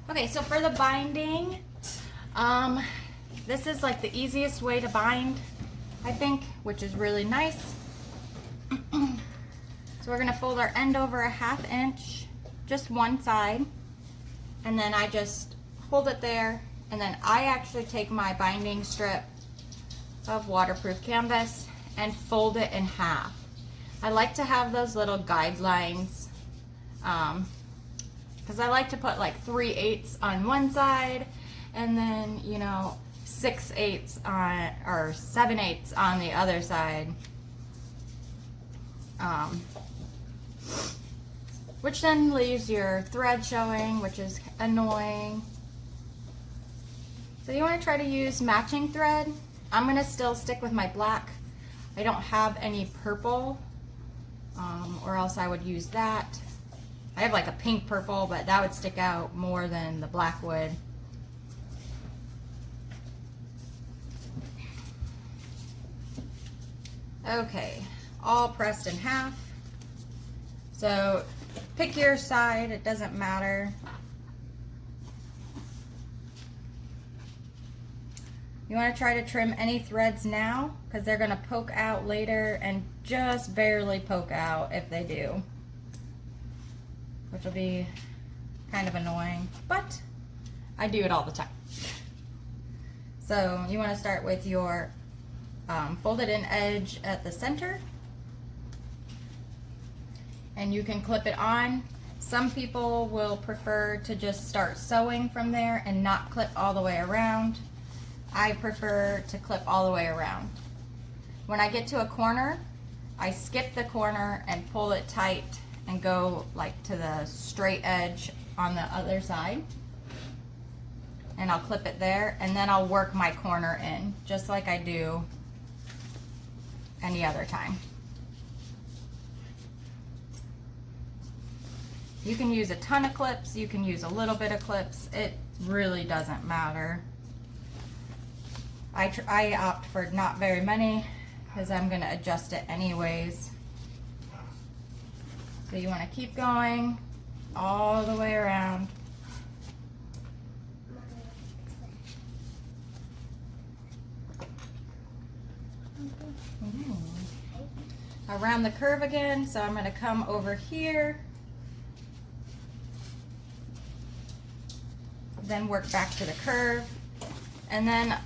Okay, so for the binding, this is like the easiest way to bind, I think, which is really nice. So we're gonna fold our end over a 1/2 inch, just one side, and then I just hold it there, and then I actually take my binding strip of waterproof canvas and fold it in half. I like to have those little guidelines, because I like to put like 3/8 on one side, and then, you know, 6/8 on, or 7/8 on the other side. Which then leaves your thread showing, which is annoying. So you want to try to use matching thread. I'm going to still stick with my black. I don't have any purple, or else I would use that. I have like a pink purple, but that would stick out more than the black would. Okay, all pressed in half. So pick your side, it doesn't matter. You want to try to trim any threads now, because they're going to poke out later, and just barely poke out if they do, which will be kind of annoying, but I do it all the time. So you want to start with your folded in edge at the center, and you can clip it on. Some people will prefer to just start sewing from there and not clip all the way around. I prefer to clip all the way around. When I get to a corner, I skip the corner and pull it tight and go like to the straight edge on the other side, and I'll clip it there, and then I'll work my corner in just like I do any other time. You can use a ton of clips, you can use a little bit of clips, it really doesn't matter. I opt for not very many because I'm going to adjust it anyways. So you want to keep going all the way around. Around the curve again, so I'm going to come over here, then work back to the curve, and then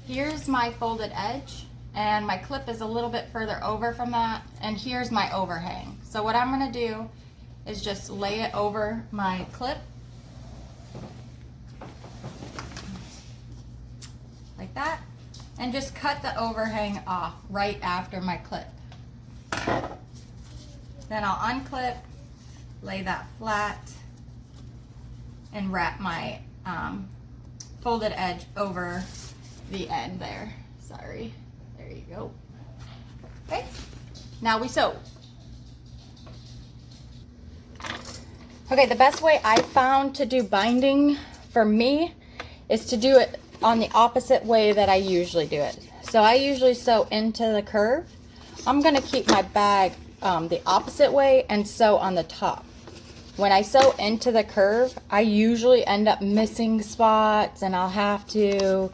here's my folded edge, and my clip is a little bit further over from that, and here's my overhang. So what I'm going to do is just lay it over my clip like that, and just cut the overhang off right after my clip. Then I'll unclip, lay that flat, and wrap my folded edge over the end there. Sorry, there you go. Okay, now we sew. Okay, the best way I found to do binding for me is to do it on the opposite way that I usually do it. So I usually sew into the curve. I'm gonna keep my bag the opposite way and sew on the top. When I sew into the curve, I usually end up missing spots, and I'll have to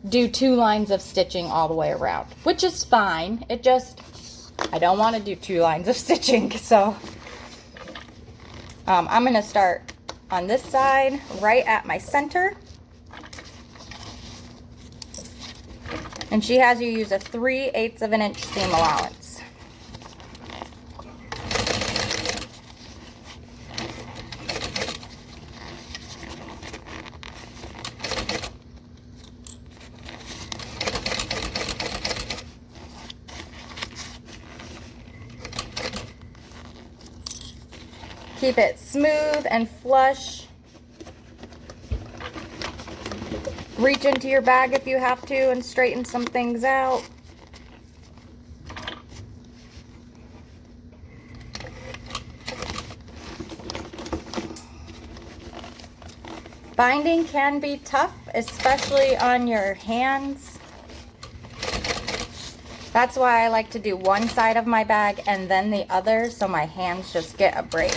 do 2 lines of stitching all the way around, which is fine. It just, I don't want to do 2 lines of stitching. So I'm going to start on this side right at my center, and she has you use a 3/8 of an inch seam allowance. Keep it smooth and flush. Reach into your bag if you have to and straighten some things out. Binding can be tough, especially on your hands. That's why I like to do one side of my bag and then the other, so my hands just get a break.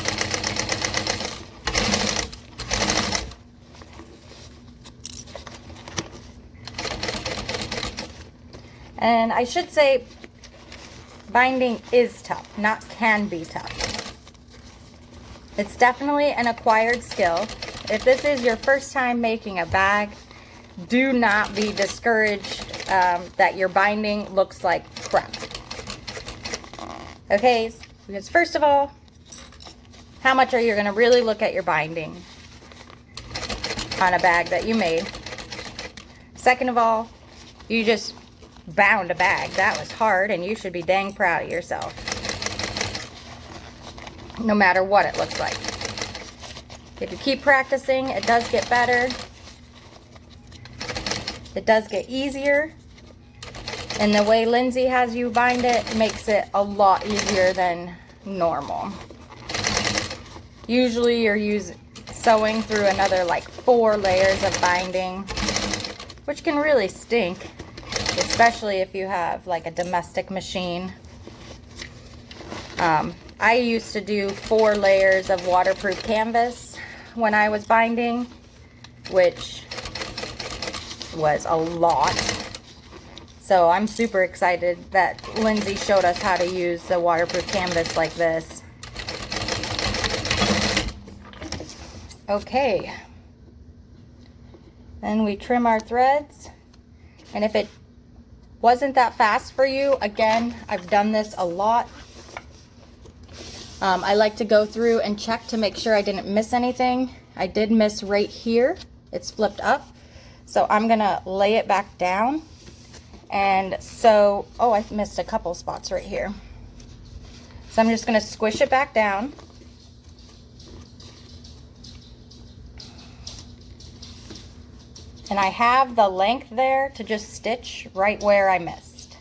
And I should say binding is tough, not can be tough. It's definitely an acquired skill. If this is your first time making a bag, do not be discouraged that your binding looks like crap. Okay, because first of all, how much are you going to really look at your binding on a bag that you made? Second of all, you just bound a bag. That was hard, and you should be dang proud of yourself. No matter what it looks like. If you keep practicing, it does get better. It does get easier. And the way Lindsay has you bind it makes it a lot easier than normal. Usually you're sewing through another like 4 layers of binding, which can really stink, especially if you have like a domestic machine. I used to do 4 layers of waterproof canvas when I was binding, which was a lot. So I'm super excited that Lindsay showed us how to use the waterproof canvas like this. Okay. Then we trim our threads. And if it wasn't that fast for you, again, I've done this a lot. I like to go through and check to make sure I didn't miss anything. I did miss right here. It's flipped up. So I'm gonna lay it back down. And so, oh, I missed a couple spots right here. So I'm just gonna squish it back down. And I have the length there to just stitch right where I missed.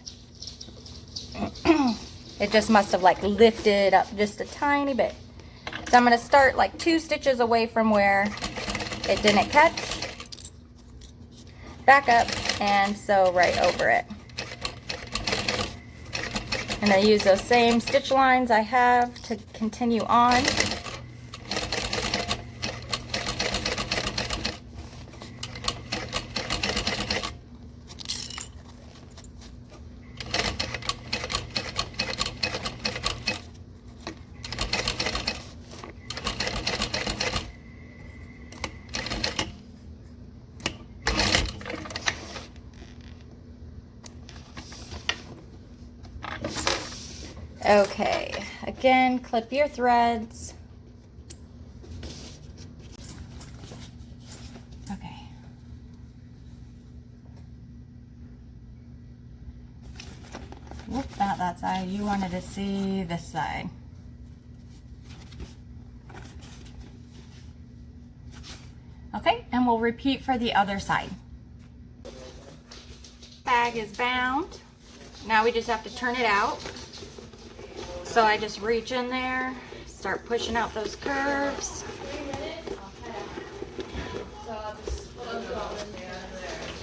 It just must have like lifted up just a tiny bit. So I'm gonna start like 2 stitches away from where it didn't catch. Back up and sew right over it. And I use those same stitch lines I have to continue on. Okay, again, clip your threads. Okay. Whoop, not that side. You wanted to see this side. Okay, and we'll repeat for the other side. Bag is bound. Now we just have to turn it out. So I just reach in there, start pushing out those curves.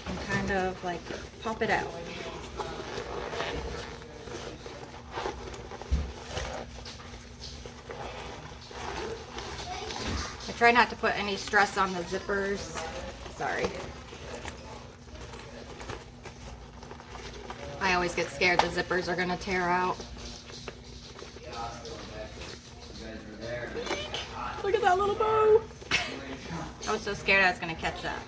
And kind of like pop it out. I try not to put any stress on the zippers. Sorry. I always get scared the zippers are gonna tear out. Look at that little bow. I was so scared I was going to catch that.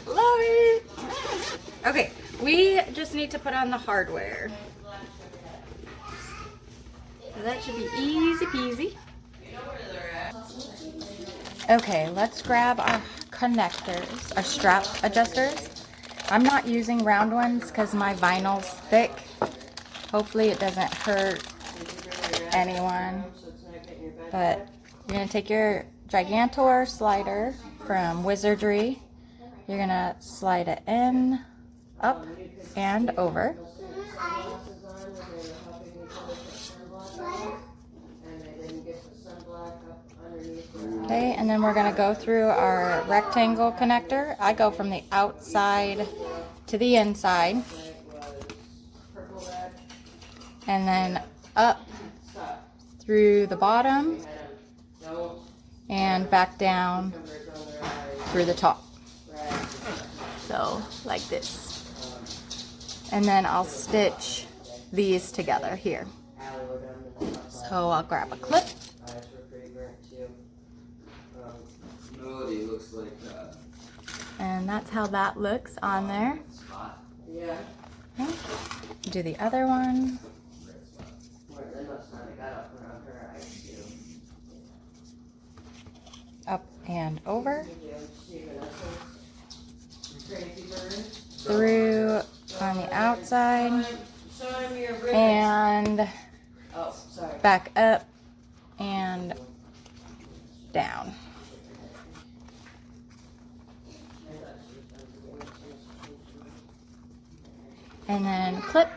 Love it. Okay, we just need to put on the hardware. So that should be easy peasy. Okay, let's grab our connectors, our strap adjusters. I'm not using round ones because my vinyl's thick. Hopefully it doesn't hurt anyone. But you're going to take your Gigantor slider from Wizardry. You're going to slide it in, up, and over. Okay, and then we're going to go through our rectangle connector. I go from the outside to the inside. and then up through the bottom and back down through the top. So like this. And then I'll stitch these together here. So I'll grab a clip. And that's how that looks on there. Okay. Do the other one. Up and over. Through on the outside. And back up and down. And then clip.